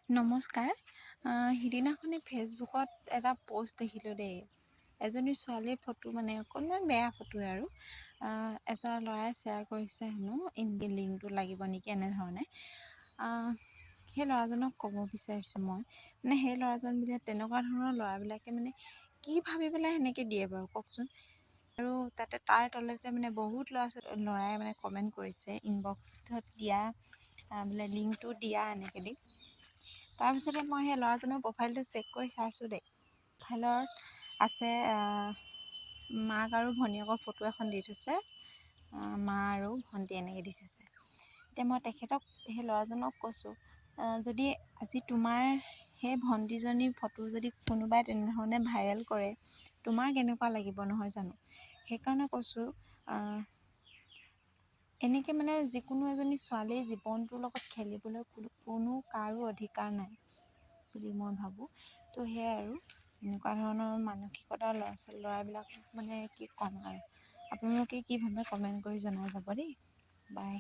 নমস্কাৰ। সিদিনাখনি ফেচবুকত এটা পোষ্ট দেখিলোঁ দেই। এজনী ছোৱালীৰ ফটো মানে অকণমান বেয়া ফটোৱে আৰু এটা ল'ৰাই শ্বেয়াৰ কৰিছে হেনো লিংকটো লাগিব নেকি এনেধৰণে। সেই ল'ৰাজনক ক'ব বিচাৰিছোঁ মই মানে সেই ল'ৰাজন বোলে তেনেকুৱা ধৰণৰ ল'ৰাবিলাকে মানে কি ভাবি পেলাই সেনেকৈ দিয়ে বাৰু কওকচোন। আৰু তাতে তাৰ তলতে মানে বহুত ল'ৰাই মানে কমেণ্ট কৰিছে ইনবক্সত দিয়া বোলে লিংকটো দিয়া এনেকৈ দি। তাৰপিছতে মই সেই ল'ৰাজনৰ প্ৰফাইলটো চেক কৰি চাইছোঁ দেই। প্ৰফাইলত আছে মাক আৰু ভনীয়েকৰ ফটো এখন দি থৈছে। মা আৰু ভণ্টি এনেকৈ দি থৈছে। এতিয়া মই তেখেতক সেই ল'ৰাজনক কৈছোঁ যদি আজি তোমাৰ সেই ভণ্টিজনীৰ ফটো যদি কোনোবাই তেনেধৰণে ভাইৰেল কৰে তোমাৰ কেনেকুৱা লাগিব নহয় জানো। সেইকাৰণে কৈছোঁ এনেকৈ মানে যিকোনো এজনী ছোৱালীৰ জীৱনটোৰ লগত খেলিবলৈ কোনো কাৰো অধিকাৰ নাই বুলি মই ভাবোঁ। তো সেয়াই আৰু এনেকুৱা ধৰণৰ মানসিকতাৰ ল'ৰাবিলাকক মানে কি ক'ম আৰু আপোনালোকে কি ভাবে কমেণ্ট কৰি জনাই যাব দেই। বাই।